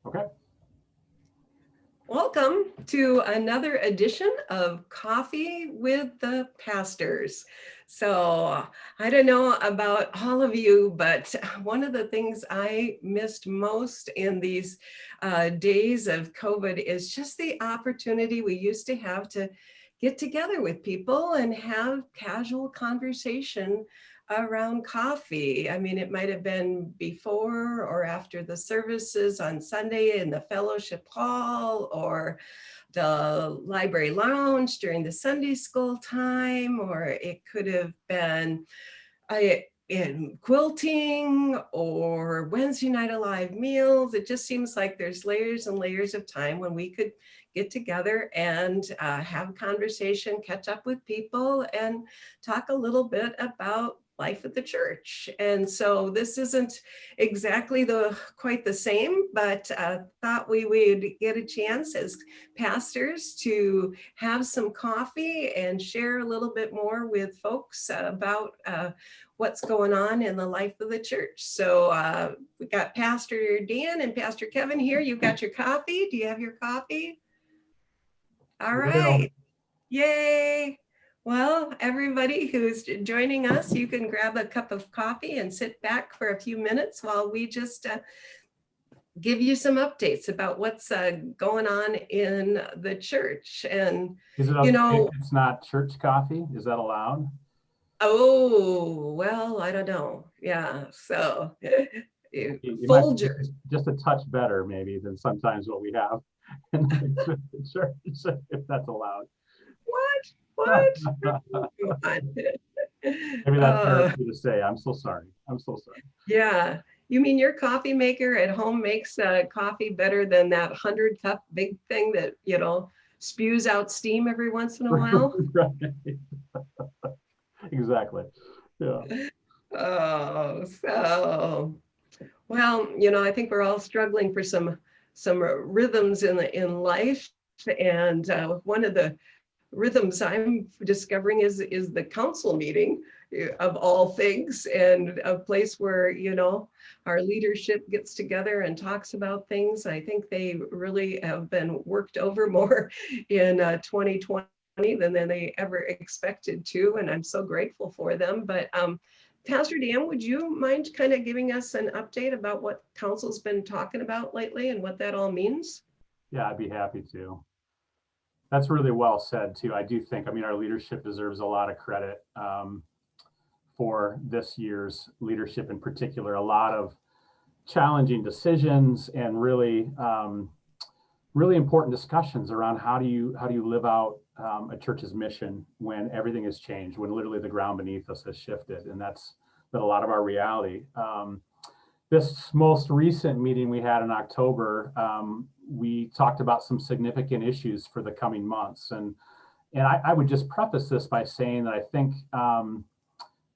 Okay. Welcome to another edition of Coffee with the Pastors. So I don't know about all of you, but one of the things I missed most in these days of COVID is just the opportunity we used to have to get together with people and have casual conversation around coffee. I mean, it might have been before or after the services on Sunday in the fellowship hall or the library lounge during the Sunday school time, or it could have been in quilting or Wednesday night alive meals. It just seems like there's layers and layers of time when we could get together and have conversation, catch up with people, and talk a little bit about life at the church. And so this isn't exactly quite the same, but thought we would get a chance as pastors to have some coffee and share a little bit more with folks about what's going on in the life of the church. So we got Pastor Dan and Pastor Kevin here. You've got your coffee. Do you have your coffee? All right. Yay. Well, everybody who's joining us, you can grab a cup of coffee and sit back for a few minutes while we just give you some updates about what's going on in the church. And, Is it okay if it's not church coffee? Is that allowed? Oh, well, I don't know. Yeah. So Folgers. Just a touch better maybe than sometimes what we have in the church, if that's allowed. What? Maybe that's fair for you to say. I'm so sorry. Yeah. You mean your coffee maker at home makes coffee better than that 100-cup big thing that, spews out steam every once in a while? Right. Exactly. Yeah. Oh, so, well, I think we're all struggling for some rhythms in life. And one of the rhythms I'm discovering is the council meeting of all things, and a place where our leadership gets together and talks about things. I think they really have been worked over more in 2020 than they ever expected to, and I'm so grateful for them. But Pastor Dan, would you mind kind of giving us an update about what council's been talking about lately and what that all means? Yeah, I'd be happy to. That's really well said too. I do think, our leadership deserves a lot of credit for this year's leadership in particular. A lot of challenging decisions and really, really important discussions around how do you live out a church's mission when everything has changed, when literally the ground beneath us has shifted, and that's been a lot of our reality. This most recent meeting we had in October, we talked about some significant issues for the coming months. And I would just preface this by saying that I think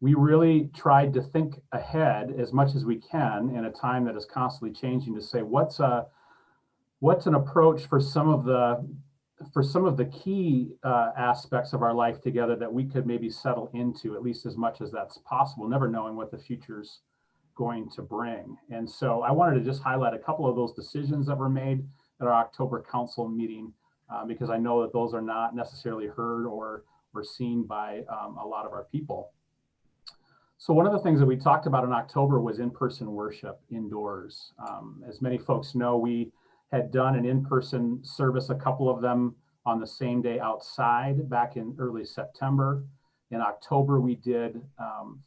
we really tried to think ahead as much as we can in a time that is constantly changing, to say what's an approach for some of the key aspects of our life together that we could maybe settle into, at least as much as that's possible, never knowing what the future's going to bring. And so I wanted to just highlight a couple of those decisions that were made at our October council meeting, because I know that those are not necessarily heard or seen by a lot of our people. So one of the things that we talked about in October was in-person worship indoors. As many folks know, we had done an in-person service, a couple of them on the same day outside back in early September. In October, we did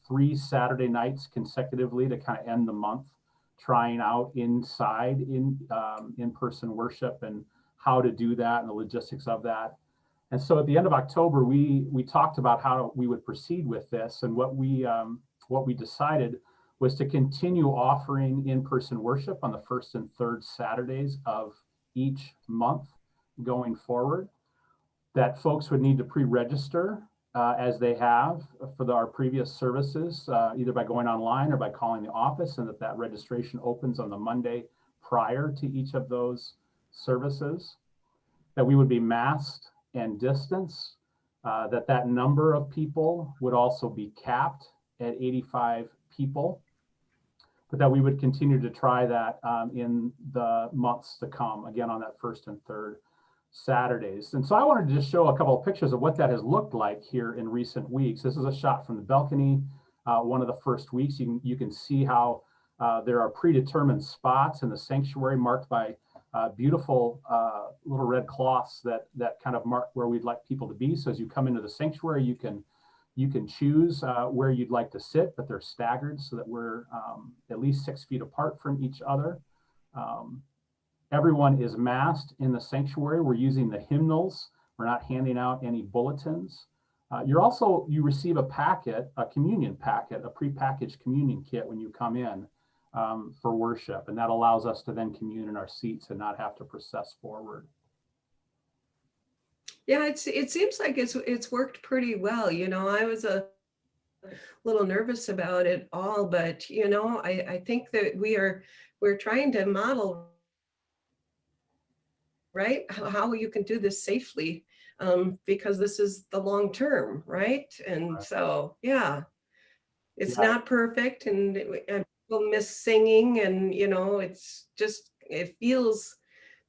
3 Saturday nights consecutively to kind of end the month, trying out inside in-person worship and how to do that and the logistics of that. And so at the end of October, we talked about how we would proceed with this, and what we decided was to continue offering in-person worship on the first and third Saturdays of each month going forward. That folks would need to pre-register as they have for our previous services, either by going online or by calling the office, and that registration opens on the Monday prior to each of those services. That we would be masked and distanced, that number of people would also be capped at 85 people. but that we would continue to try that in the months to come, again, on that first and third Saturdays. And so I wanted to just show a couple of pictures of what that has looked like here in recent weeks. This is a shot from the balcony, one of the first weeks. You can see how there are predetermined spots in the sanctuary marked by beautiful little red cloths that kind of mark where we'd like people to be. So as you come into the sanctuary, you can choose where you'd like to sit, but they're staggered so that we're at least 6 feet apart from each other. Everyone is masked in the sanctuary. We're using the hymnals. We're not handing out any bulletins. You receive a packet, a communion packet, a prepackaged communion kit when you come in for worship. And that allows us to then commune in our seats and not have to process forward. Yeah, it seems like it's worked pretty well. I was a little nervous about it all, but I think that we're trying to model, right, how you can do this safely, because this is the long term, right? And so, yeah, it's not perfect, and people miss singing, and it feels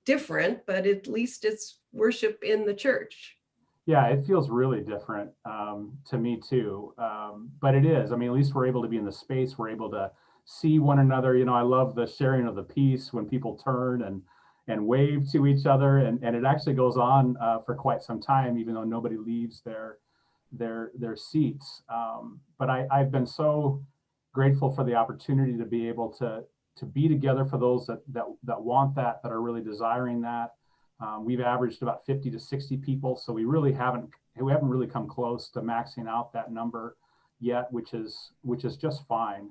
different, but at least it's worship in the church. Yeah, it feels really different to me too. But it is. I mean, at least we're able to be in the space. We're able to see one another. I love the sharing of the peace when people turn and wave to each other, and it actually goes on for quite some time, even though nobody leaves their seats. But I've been so grateful for the opportunity to be able to be together for those that want that are really desiring that. We've averaged about 50 to 60 people, so we haven't really come close to maxing out that number yet, which is just fine.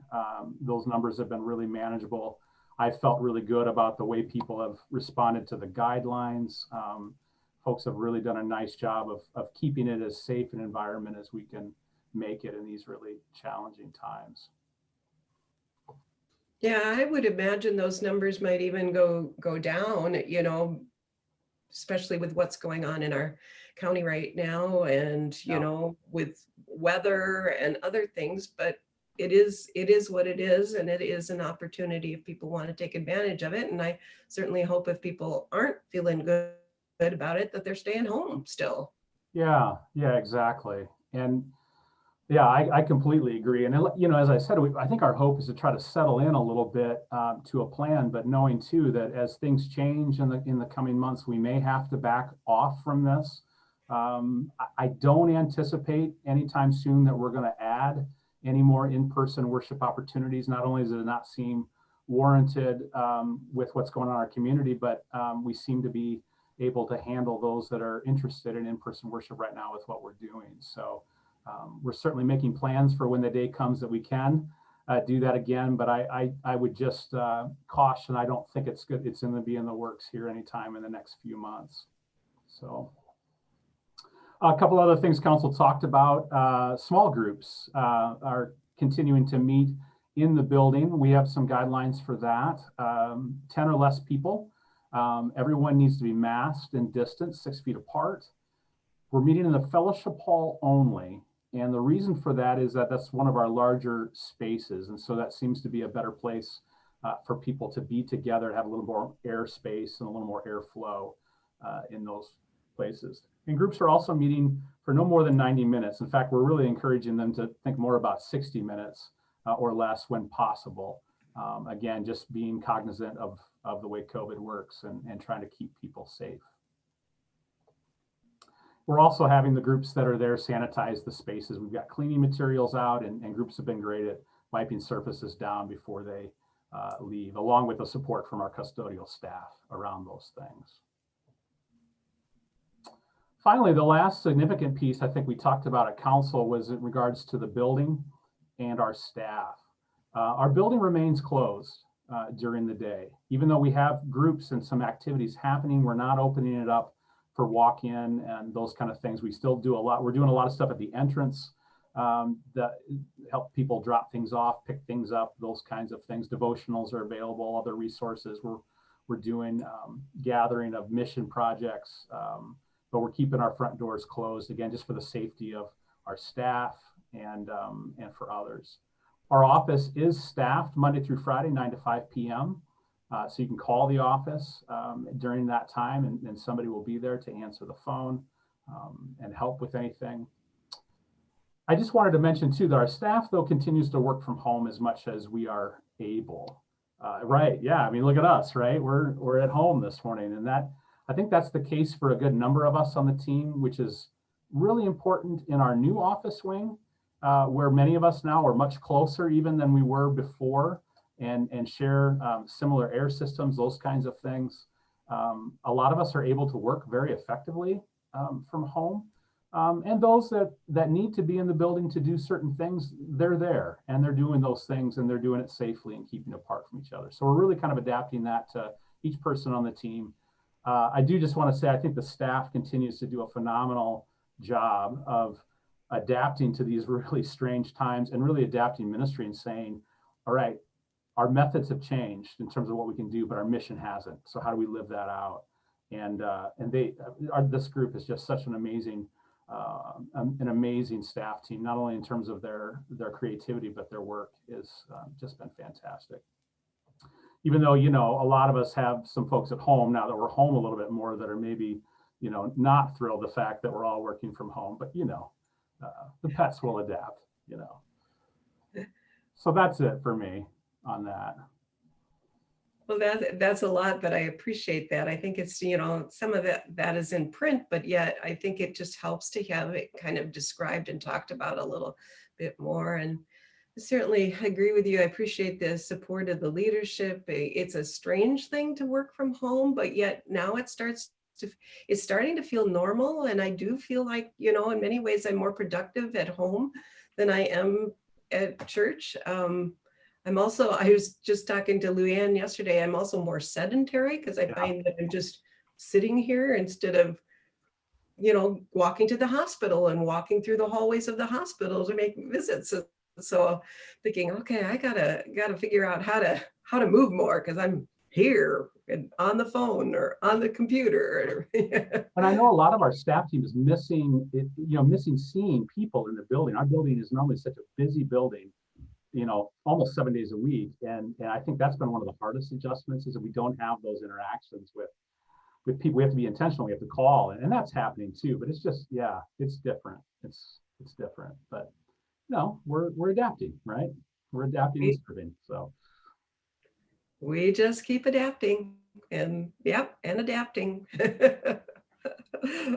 Those numbers have been really manageable. I felt really good about the way people have responded to the guidelines. Folks have really done a nice job of keeping it as safe an environment as we can make it in these really challenging times. Yeah, I would imagine those numbers might even go down, especially with what's going on in our county right now, and with weather and other things. But it is what it is, and it is an opportunity if people want to take advantage of it. And I certainly hope if people aren't feeling good about it, that they're staying home still. Yeah, exactly. And yeah, I completely agree. And as I said, I think our hope is to try to settle in a little bit to a plan, but knowing too that as things change in the coming months, we may have to back off from this. I don't anticipate anytime soon that we're going to add any more in-person worship opportunities. Not only does it not seem warranted with what's going on in our community, but we seem to be able to handle those that are interested in in-person worship right now with what we're doing. So we're certainly making plans for when the day comes that we can do that again, but I would just caution, I don't think it's good. It's going to be in the works here anytime in the next few months. So a couple other things council talked about. Small groups are continuing to meet in the building. We have some guidelines for that. 10 or less people. Everyone needs to be masked and distanced 6 feet apart. We're meeting in the fellowship hall only. And the reason for that is that that's one of our larger spaces. And so that seems to be a better place for people to be together, to have a little more airspace and a little more airflow in those places. And groups are also meeting for no more than 90 minutes. In fact, we're really encouraging them to think more about 60 minutes or less when possible. Again, just being cognizant of the way COVID works and trying to keep people safe. We're also having the groups that are there sanitize the spaces. We've got cleaning materials out, and groups have been great at wiping surfaces down before they leave, along with the support from our custodial staff around those things. Finally, the last significant piece I think we talked about at council was in regards to the building and our staff. Our building remains closed during the day. Even though we have groups and some activities happening, we're not opening it up for walk-in and those kind of things. We still do a lot. We're doing a lot of stuff at the entrance that help people drop things off, pick things up, those kinds of things. Devotionals are available, other resources. We're doing gathering of mission projects, but we're keeping our front doors closed, again, just for the safety of our staff and for others. Our office is staffed Monday through Friday, 9 to 5 p.m. So you can call the office during that time, and somebody will be there to answer the phone and help with anything. I just wanted to mention too that our staff, though, continues to work from home as much as we are able. Right? Yeah. I mean, look at us, right? We're at home this morning, and that I think that's the case for a good number of us on the team, which is really important in our new office wing, where many of us now are much closer even than we were before, and share similar air systems, those kinds of things. A lot of us are able to work very effectively from home. And those that need to be in the building to do certain things, they're there and they're doing those things, and they're doing it safely and keeping apart from each other. So we're really kind of adapting that to each person on the team. I do just want to say, I think the staff continues to do a phenomenal job of adapting to these really strange times, and really adapting ministry and saying, all right, our methods have changed in terms of what we can do, but our mission hasn't. So how do we live that out? And this group is just such an amazing staff team, not only in terms of their creativity, but their work has just been fantastic. Even though, you know, a lot of us have some folks at home now that we're home a little bit more that are maybe, you know, not thrilled the fact that we're all working from home, but you know, the pets will adapt, you know. So that's it for me on that. Well, that's a lot, but I appreciate that. I think it's, you know, some of that is in print, but yet I think it just helps to have it kind of described and talked about a little bit more. And I certainly agree with you. I appreciate the support of the leadership. It's a strange thing to work from home, but yet now it's starting to feel normal. And I do feel like, you know, in many ways I'm more productive at home than I am at church. I was just talking to Luann yesterday, I'm also more sedentary because I find that I'm just sitting here instead of, you know, walking to the hospital and walking through the hallways of the hospital to make visits. So thinking, okay, I gotta figure out how to move more, because I'm here and on the phone or on the computer. And I know a lot of our staff team is missing seeing people in the building. Our building is normally such a busy building, you know, almost 7 days a week. And I think that's been one of the hardest adjustments, is that we don't have those interactions with people. We have to be intentional. We have to call, and that's happening too. But it's just, yeah, it's different. It's different. But no, we're adapting, right? We're adapting and serving. So we just keep adapting and adapting.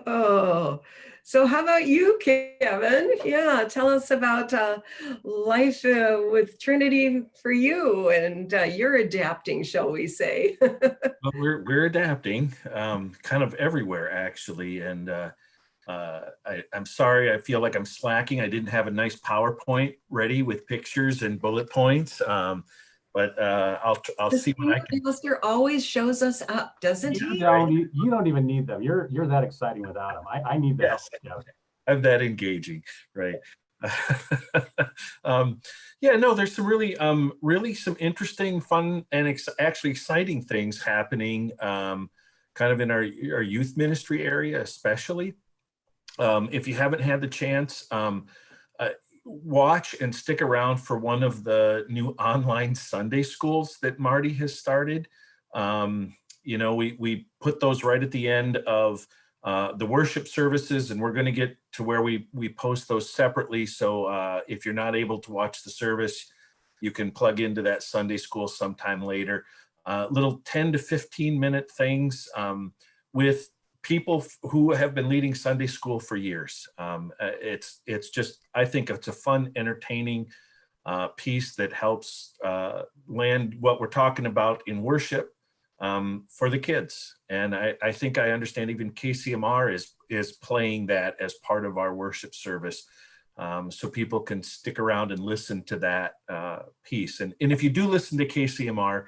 Oh, so how about you, Kevin? Yeah, tell us about life with Trinity for you, and you're adapting, shall we say? Well, we're adapting kind of everywhere, actually. And I'm sorry, I feel like I'm slacking. I didn't have a nice PowerPoint ready with pictures and bullet points. But I'll see what I can. Pastor always shows us up, doesn't he? You don't even need them. You're that exciting without them. I need that. Yes, yeah. I'm that engaging, right? Yeah, no, there's some really some interesting, fun, and actually exciting things happening, kind of in our youth ministry area, especially. If you haven't had the chance, watch and stick around for one of the new online Sunday schools that Marty has started. You know, we put those right at the end of the worship services, and we're going to get to where we post those separately. So if you're not able to watch the service, you can plug into that Sunday school sometime later. Little 10 to 15 minute things with people who have been leading Sunday school for years. It's just, I think it's a fun, entertaining piece that helps land what we're talking about in worship for the kids. And I think I understand even KCMR is playing that as part of our worship service. So people can stick around and listen to that piece. And if you do listen to KCMR,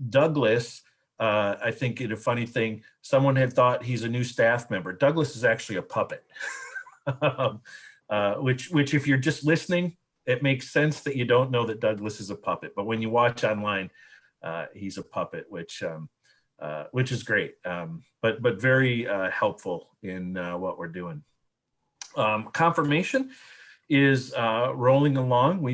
Douglas, I think a funny thing, someone had thought he's a new staff member. Douglas is actually a puppet, which if you're just listening, it makes sense that you don't know that Douglas is a puppet. But when you watch online, he's a puppet, which is great, but very helpful in what we're doing. Confirmation. is rolling along.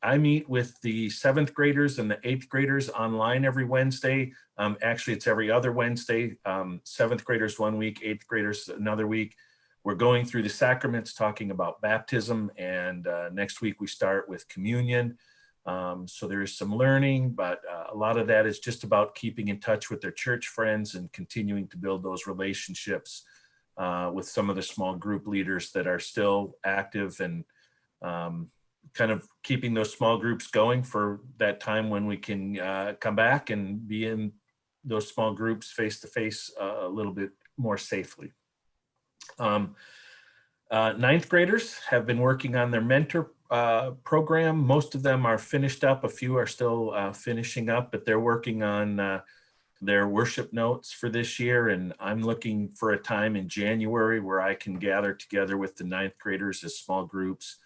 I meet with the 7th graders and the 8th graders online every Wednesday. Actually, it's every other Wednesday. 7th graders one week, 8th graders another week. We're going through the sacraments, talking about baptism, and next week we start with communion. So there is some learning, but a lot of that is just about keeping in touch with their church friends and continuing to build those relationships with some of the small group leaders that are still active, and kind of keeping those small groups going for that time when we can come back and be in those small groups face to face a little bit more safely. 9th graders have been working on their mentor program. Most of them are finished up. A few are still finishing up, but they're working on their worship notes for this year. And I'm looking for a time in January where I can gather together with the 9th graders as small groups.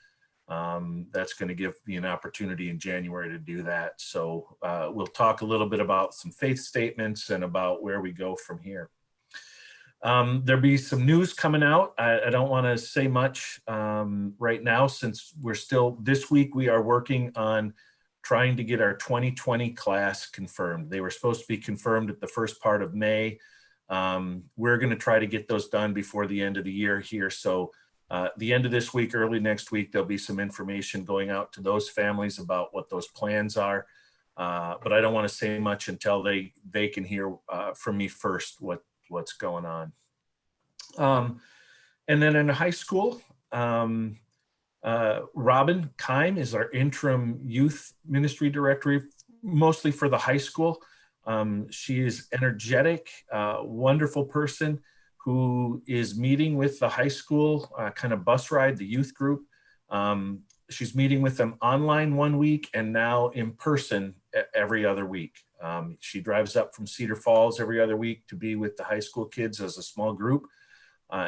That's going to give me an opportunity in January to do that. So we'll talk a little bit about some faith statements and about where we go from here. There'll be some news coming out. I don't want to say much right now, since this week we are working on trying to get our 2020 class confirmed. They were supposed to be confirmed at the first part of May. We're going to try to get those done before the end of the year here. So the end of this week, early next week, there'll be some information going out to those families about what those plans are. But I don't want to say much until they can hear from me first what's going on. And then in high school, Robin Kyme is our interim youth ministry director, mostly for the high school. She is energetic, wonderful person who is meeting with the high school kind of bus ride, the youth group. She's meeting with them online one week and now in person every other week. She drives up from Cedar Falls every other week to be with the high school kids as a small group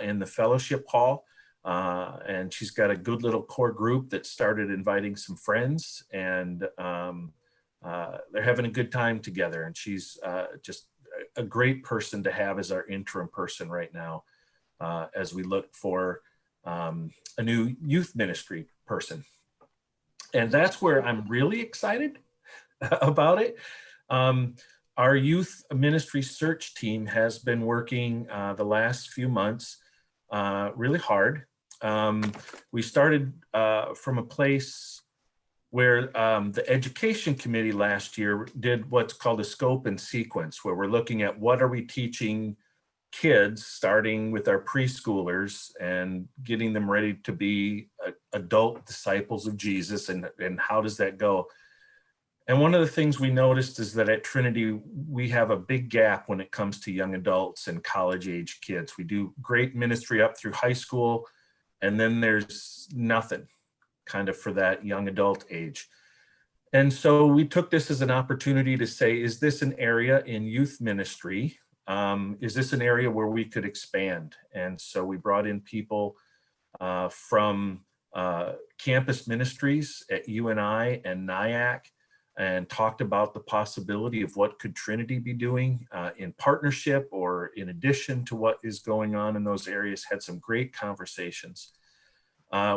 in the fellowship hall. And she's got a good little core group that started inviting some friends, and they're having a good time together. And she's just a great person to have as our interim person right now, as we look for a new youth ministry person. And that's where I'm really excited about it. Our youth ministry search team has been working the last few months really hard. We started from a place where the education committee last year did what's called a scope and sequence, where we're looking at what are we teaching kids, starting with our preschoolers and getting them ready to be adult disciples of Jesus, and how does that go? And one of the things we noticed is that at Trinity, we have a big gap when it comes to young adults and college age kids. We do great ministry up through high school, and then there's nothing kind of for that young adult age. And so we took this as an opportunity to say, is this an area in youth ministry? Is this an area where we could expand? And so we brought in people from campus ministries at UNI and NIAC, and talked about the possibility of what could Trinity be doing in partnership or in addition to what is going on in those areas. Had some great conversations.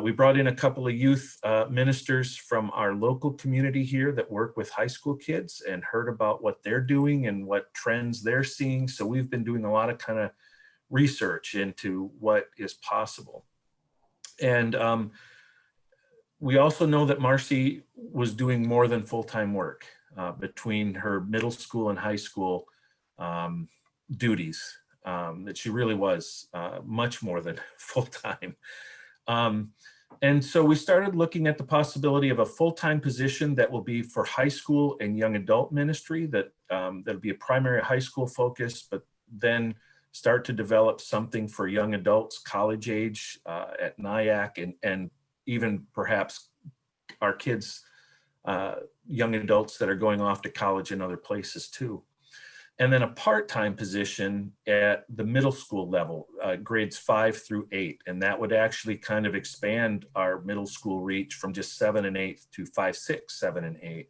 We brought in a couple of youth ministers from our local community here that work with high school kids, and heard about what they're doing and what trends they're seeing. So we've been doing a lot of kind of research into what is possible. And we also know that Marcy was doing more than full-time work between her middle school and high school duties, that she really was much more than full-time. And so we started looking at the possibility of a full-time position that will be for high school and young adult ministry, that'll be a primary high school focus, but then start to develop something for young adults, college age at NIAC, and even perhaps our kids, young adults that are going off to college in other places too. And then a part-time position at the middle school level, grades 5 through 8. And that would actually kind of expand our middle school reach from just 7 and 8 to 5, 6, 7, and 8.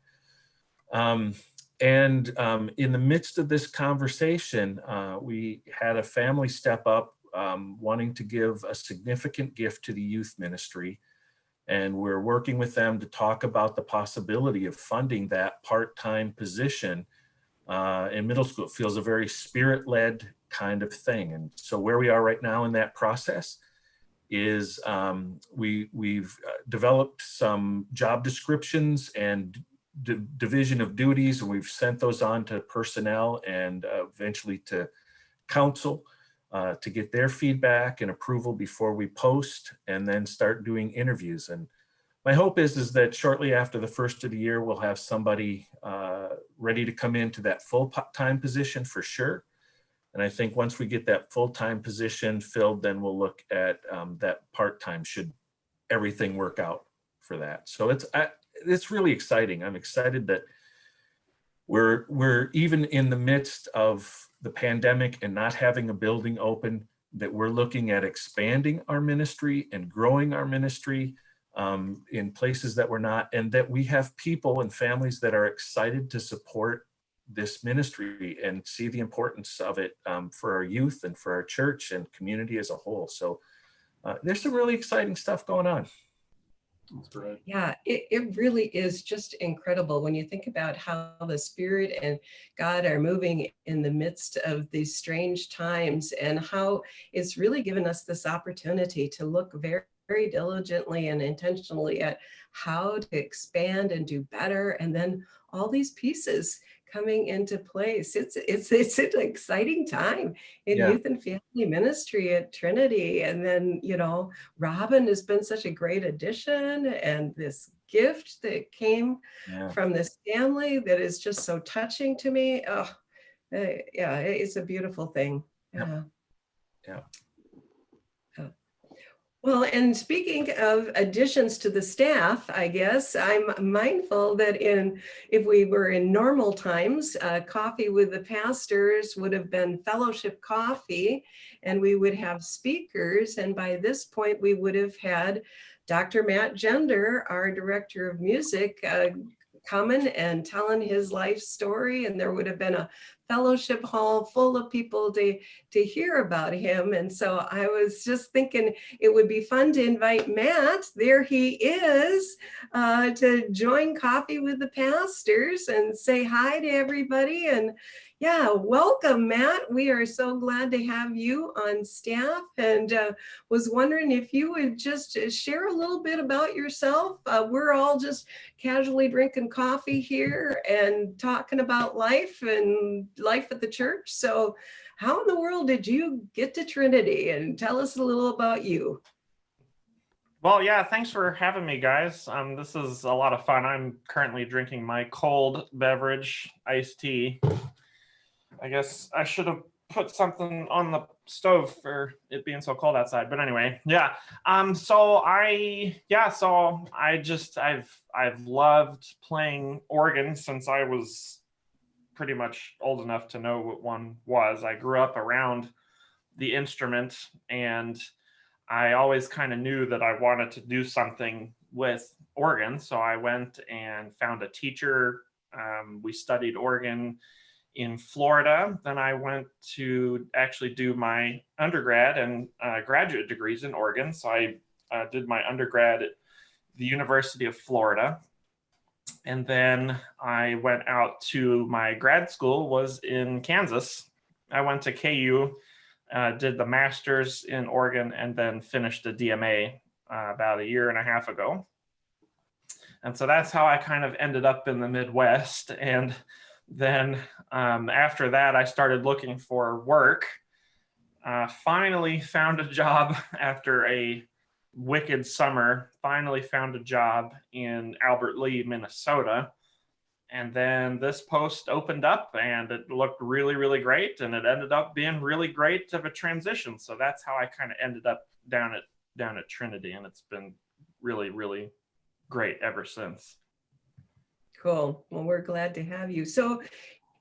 In the midst of this conversation, we had a family step up wanting to give a significant gift to the youth ministry. And we're working with them to talk about the possibility of funding that part-time position in middle school. It feels a very spirit-led kind of thing. And so where we are right now in that process is we've developed some job descriptions and division of duties, and we've sent those on to personnel and eventually to council to get their feedback and approval before we post and then start doing interviews. And my hope is that shortly after the first of the year, we'll have somebody ready to come into that full-time position for sure. And I think once we get that full-time position filled, then we'll look at that part-time should everything work out for that. So it's really exciting. I'm excited that we're even in the midst of the pandemic and not having a building open, that we're looking at expanding our ministry and growing our ministry in places that we're not, and that we have people and families that are excited to support this ministry and see the importance of it for our youth and for our church and community as a whole. So there's some really exciting stuff going on. That's great. Yeah, it really is just incredible when you think about how the Spirit and God are moving in the midst of these strange times, and how it's really given us this opportunity to look very, very diligently and intentionally at how to expand and do better. And then all these pieces coming into place. It's an exciting time in Yeah. youth and family ministry at Trinity. And then, Robin has been such a great addition, and this gift that came from this family that is just so touching to me. Oh, yeah, it's a beautiful thing. Yeah. Yeah. Well, and speaking of additions to the staff, I guess I'm mindful that if we were in normal times, Coffee with the Pastors would have been fellowship coffee, and we would have speakers. And by this point, we would have had Dr. Matt Gender, our director of music, coming and telling his life story, and there would have been a fellowship hall full of people to hear about him. And so I was just thinking it would be fun to invite Matt, there he is, to join Coffee with the Pastors and say hi to everybody. And yeah, welcome, Matt. We are so glad to have you on staff, and was wondering if you would just share a little bit about yourself. We're all just casually drinking coffee here and talking about life and life at the church. So how in the world did you get to Trinity? And tell us a little about you. Well, yeah, thanks for having me, guys. This is a lot of fun. I'm currently drinking my cold beverage, iced tea. I guess I should have put something on the stove for it being so cold outside. But anyway, yeah. I've loved playing organ since I was pretty much old enough to know what one was. I grew up around the instrument, and I always kind of knew that I wanted to do something with organ. So I went and found a teacher. We studied organ in Florida. Then I went to actually do my undergrad and graduate degrees in organ. So I did my undergrad at the University of Florida. And then I went out to my grad school was in Kansas. I went to KU, did the master's in organ, and then finished a DMA about a year and a half ago. And so that's how I kind of ended up in the Midwest. And then after that, I started looking for work. Finally found a job after a wicked summer. Finally found a job in Albert Lea, Minnesota. And then this post opened up, and it looked really, really great. And it ended up being really great of a transition. So that's how I kind of ended up down at Trinity. And it's been really, really great ever since. Cool. Well, we're glad to have you. So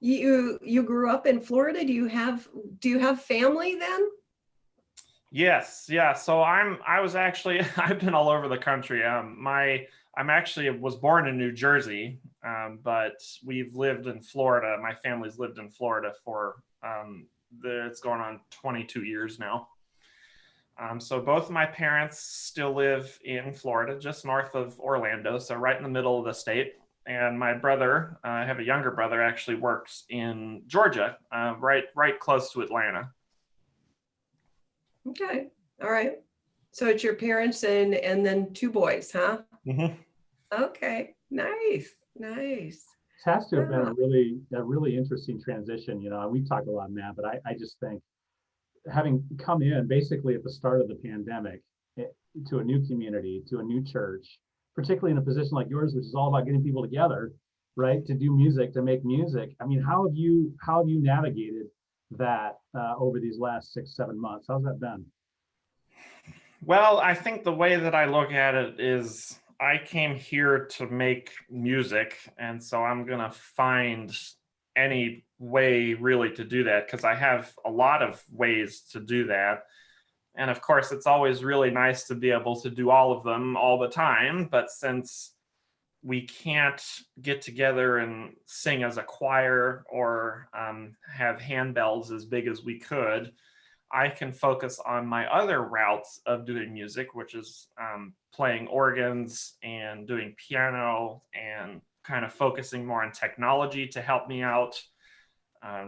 you grew up in Florida. Do you have family then? Yes. Yeah. So I've been all over the country. Was born in New Jersey, but we've lived in Florida. My family's lived in Florida for it's going on 22 years now. So both of my parents still live in Florida, just north of Orlando, so right in the middle of the state. And my brother, I have a younger brother, actually works in Georgia, right close to Atlanta. Okay. All right. So it's your parents and then two boys, huh? Mm-hmm. Okay. Nice. Nice. It has to have been Yeah. a really interesting transition. You know, we've talked a lot, Matt, but I just think having come in basically at the start of the pandemic to a new community, to a new church, particularly in a position like yours, which is all about getting people together, right, to do music, to make music. I mean, how have you navigated that over these last 6, 7 months? How's that been? Well, I think the way that I look at it is I came here to make music, and so I'm going to find any way really to do that because I have a lot of ways to do that. And of course, it's always really nice to be able to do all of them all the time. But since we can't get together and sing as a choir or have handbells as big as we could, I can focus on my other routes of doing music, which is playing organs and doing piano and kind of focusing more on technology to help me out.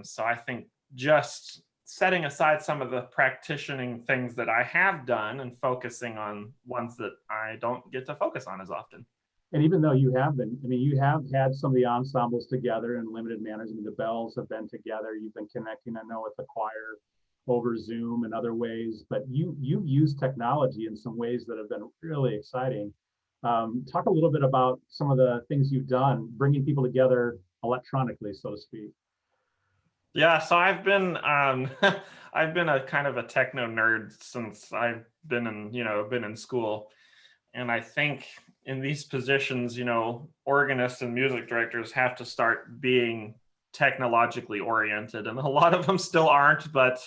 So I think just setting aside some of the practicing things that I have done and focusing on ones that I don't get to focus on as often. And even though you have been, I mean, you have had some of the ensembles together in limited manners. I mean, the bells have been together. You've been connecting, I know, with the choir over Zoom and other ways, but you've used technology in some ways that have been really exciting. Talk a little bit about some of the things you've done, bringing people together electronically, so to speak. Yeah, so I've been I've been a kind of a techno nerd since I've been in school. And I think in these positions, organists and music directors have to start being technologically oriented, and a lot of them still aren't, but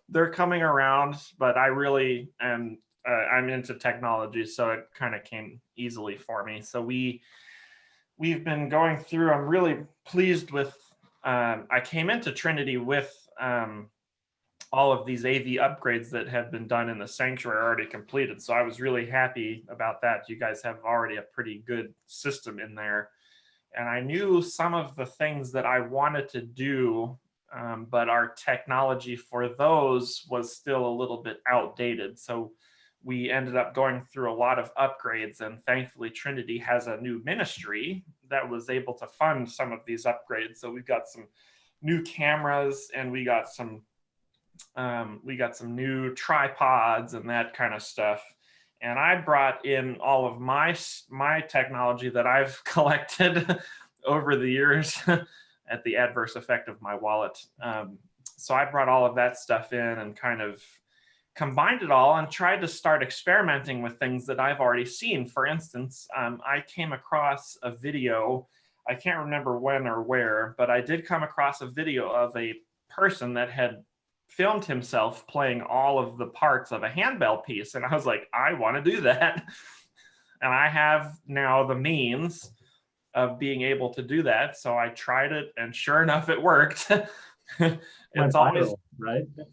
they're coming around. But I really am I'm into technology, so it kind of came easily for me. So we've been going through. I'm really pleased with. I came into Trinity with all of these AV upgrades that have been done in the sanctuary already completed. So I was really happy about that. You guys have already a pretty good system in there. And I knew some of the things that I wanted to do, but our technology for those was still a little bit outdated. So we ended up going through a lot of upgrades, and thankfully Trinity has a new ministry that was able to fund some of these upgrades. So we've got some new cameras, and we got some new tripods and that kind of stuff. And I brought in all of my technology that I've collected over the years at the adverse effect of my wallet. So I brought all of that stuff in and kind of combined it all and tried to start experimenting with things that I've already seen. For instance, I came across a video, I can't remember when or where, but I did come across a video of a person that had filmed himself playing all of the parts of a handbell piece. And I was like, I want to do that. And I have now the means of being able to do that. So I tried it, and sure enough, it worked. It's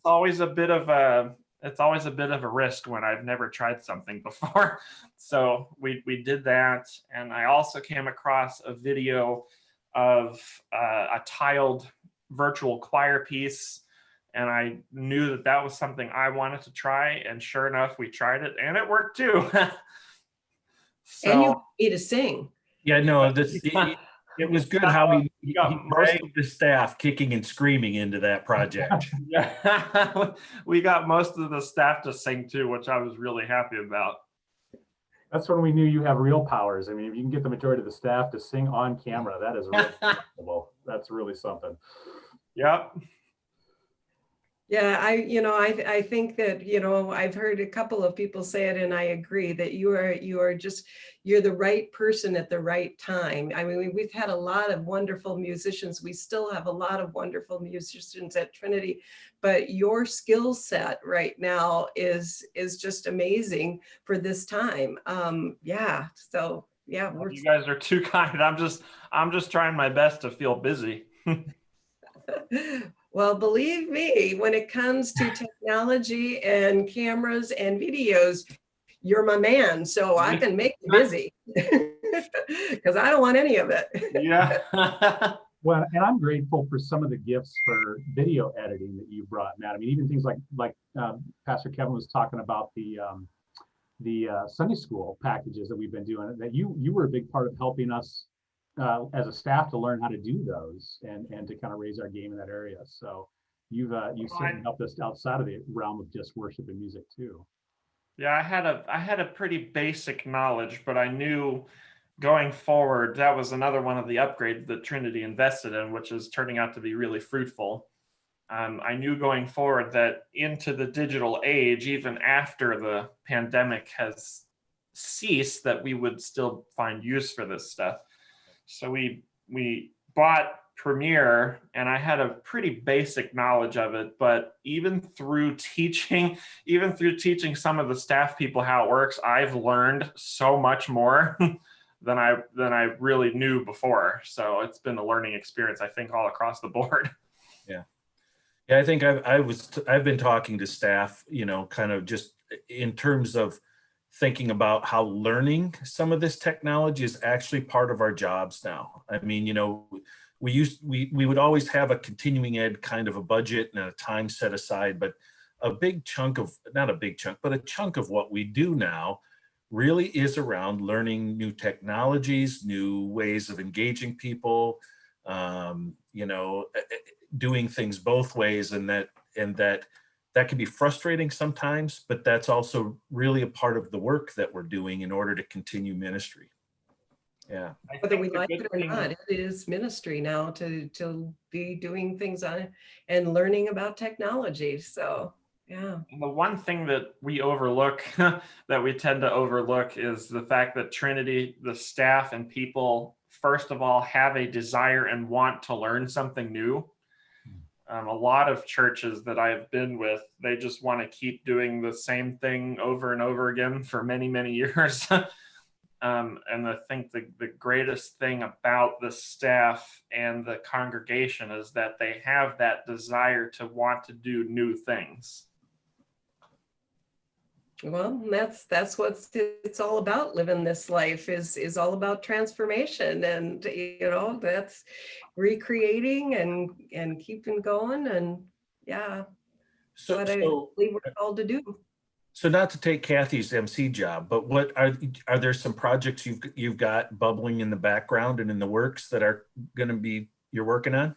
always a bit of a risk when I've never tried something before. So we did that. And I also came across a video of a tiled virtual choir piece. And I knew that was something I wanted to try. And sure enough, we tried it, and it worked too. So, and you need to sing. Yeah, no, it was good how he dragged the staff kicking and screaming into that project. Yeah, we got most of the staff to sing too, which I was really happy about. That's when we knew you have real powers. I mean, if you can get the majority of the staff to sing on camera, that is really remarkable. That's really something. Yep. Yeah, I think that, I've heard a couple of people say it, and I agree that you're the right person at the right time. I mean, we've had a lot of wonderful musicians. We still have a lot of wonderful musicians at Trinity, but your skill set right now is just amazing for this time. Yeah. So yeah, you guys are too kind. I'm just trying my best to feel busy. Well, believe me, when it comes to technology and cameras and videos, you're my man. So I can make you busy because I don't want any of it. Yeah. Well, and I'm grateful for some of the gifts for video editing that you brought, Matt. I mean, even things like Pastor Kevin was talking about the Sunday school packages that we've been doing. That you were a big part of helping us as a staff to learn how to do those and to kind of raise our game in that area. So you've certainly helped us outside of the realm of just worship and music too. Yeah, I had a pretty basic knowledge, but I knew going forward that was another one of the upgrades that Trinity invested in, which is turning out to be really fruitful. I knew going forward that into the digital age, even after the pandemic has ceased, that we would still find use for this stuff. So we bought Premiere, and I had a pretty basic knowledge of it, but even through teaching some of the staff people how it works, I've learned so much more than I really knew before. So it's been a learning experience, I think, all across the board. Yeah. Yeah, I think I've been talking to staff, you know, kind of just in terms of thinking about how learning some of this technology is actually part of our jobs now. I mean, you know, we would always have a continuing ed kind of a budget and a time set aside, but a big chunk of, not a big chunk, but a chunk of what we do now really is around learning new technologies, new ways of engaging people, you know, doing things both ways, and that can be frustrating sometimes, but that's also really a part of the work that we're doing in order to continue ministry. Yeah. Whether we like it or not, it is ministry now to be doing things on it and learning about technology. So yeah. The one thing that we overlook, that we tend to overlook, is the fact that Trinity, the staff and people, first of all, have a desire and want to learn something new. A lot of churches that I've been with, they just want to keep doing the same thing over and over again for many, many years. And I think the greatest thing about the staff and the congregation is that they have that desire to want to do new things. Well, that's what it's all about. Living this life is all about transformation, and you know, that's recreating and keeping going, and yeah, So what I believe we're called to do. So not to take Kathy's MC job, but what are there some projects you've got bubbling in the background and in the works that are going to be you're working on?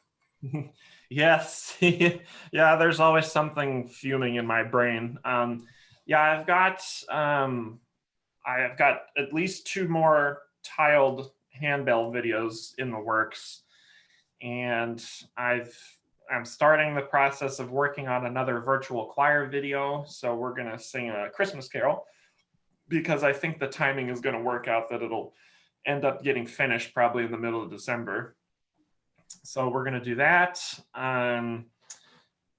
Yes. Yeah, there's always something fuming in my brain. Yeah, I've got at least 2 more tiled handbell videos in the works, and I'm starting the process of working on another virtual choir video. So we're going to sing a Christmas carol, because I think the timing is going to work out that it'll end up getting finished probably in the middle of December. So we're going to do that.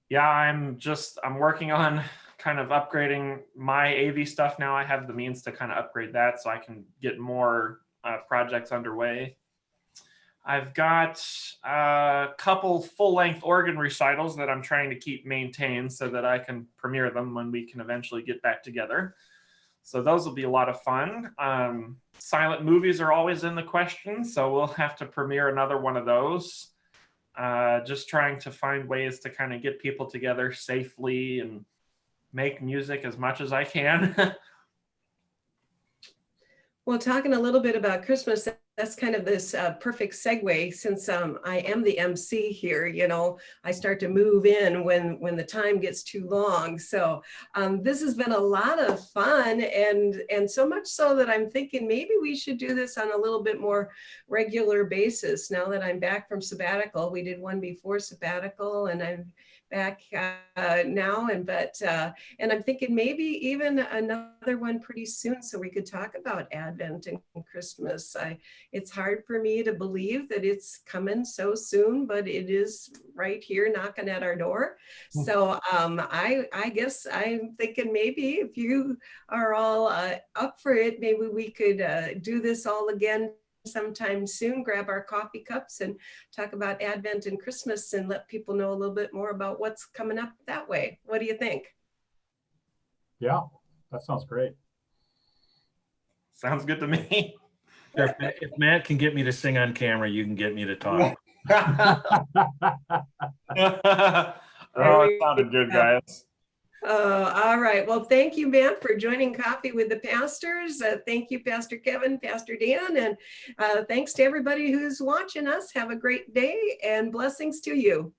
Yeah, I'm working on kind of upgrading my AV stuff now. I have the means to kind of upgrade that so I can get more projects underway. I've got a couple full-length organ recitals that I'm trying to keep maintained so that I can premiere them when we can eventually get back together. So those will be a lot of fun. Silent movies are always in the question, so we'll have to premiere another one of those. Just trying to find ways to kind of get people together safely and make music as much as I can. Well, talking a little bit about Christmas, that's kind of this perfect segue, since I am the MC here. You know, I start to move in when the time gets too long. So this has been a lot of fun, and so much so that I'm thinking maybe we should do this on a little bit more regular basis now that I'm back from sabbatical. We did one before sabbatical, and I'm back now, and I'm thinking maybe even another one pretty soon, so we could talk about Advent and Christmas. It's hard for me to believe that it's coming so soon, but it is right here knocking at our door. So I guess I'm thinking maybe if you are all up for it, maybe we could do this all again sometime soon, grab our coffee cups and talk about Advent and Christmas and let people know a little bit more about what's coming up that way. What do you think? Yeah, that sounds great. Sounds good to me. If Matt can get me to sing on camera, you can get me to talk. Oh, it sounded good, guys. All right. Well, thank you, Matt, for joining Coffee with the Pastors. Thank you, Pastor Kevin, Pastor Dan, and thanks to everybody who's watching us. Have a great day and blessings to you.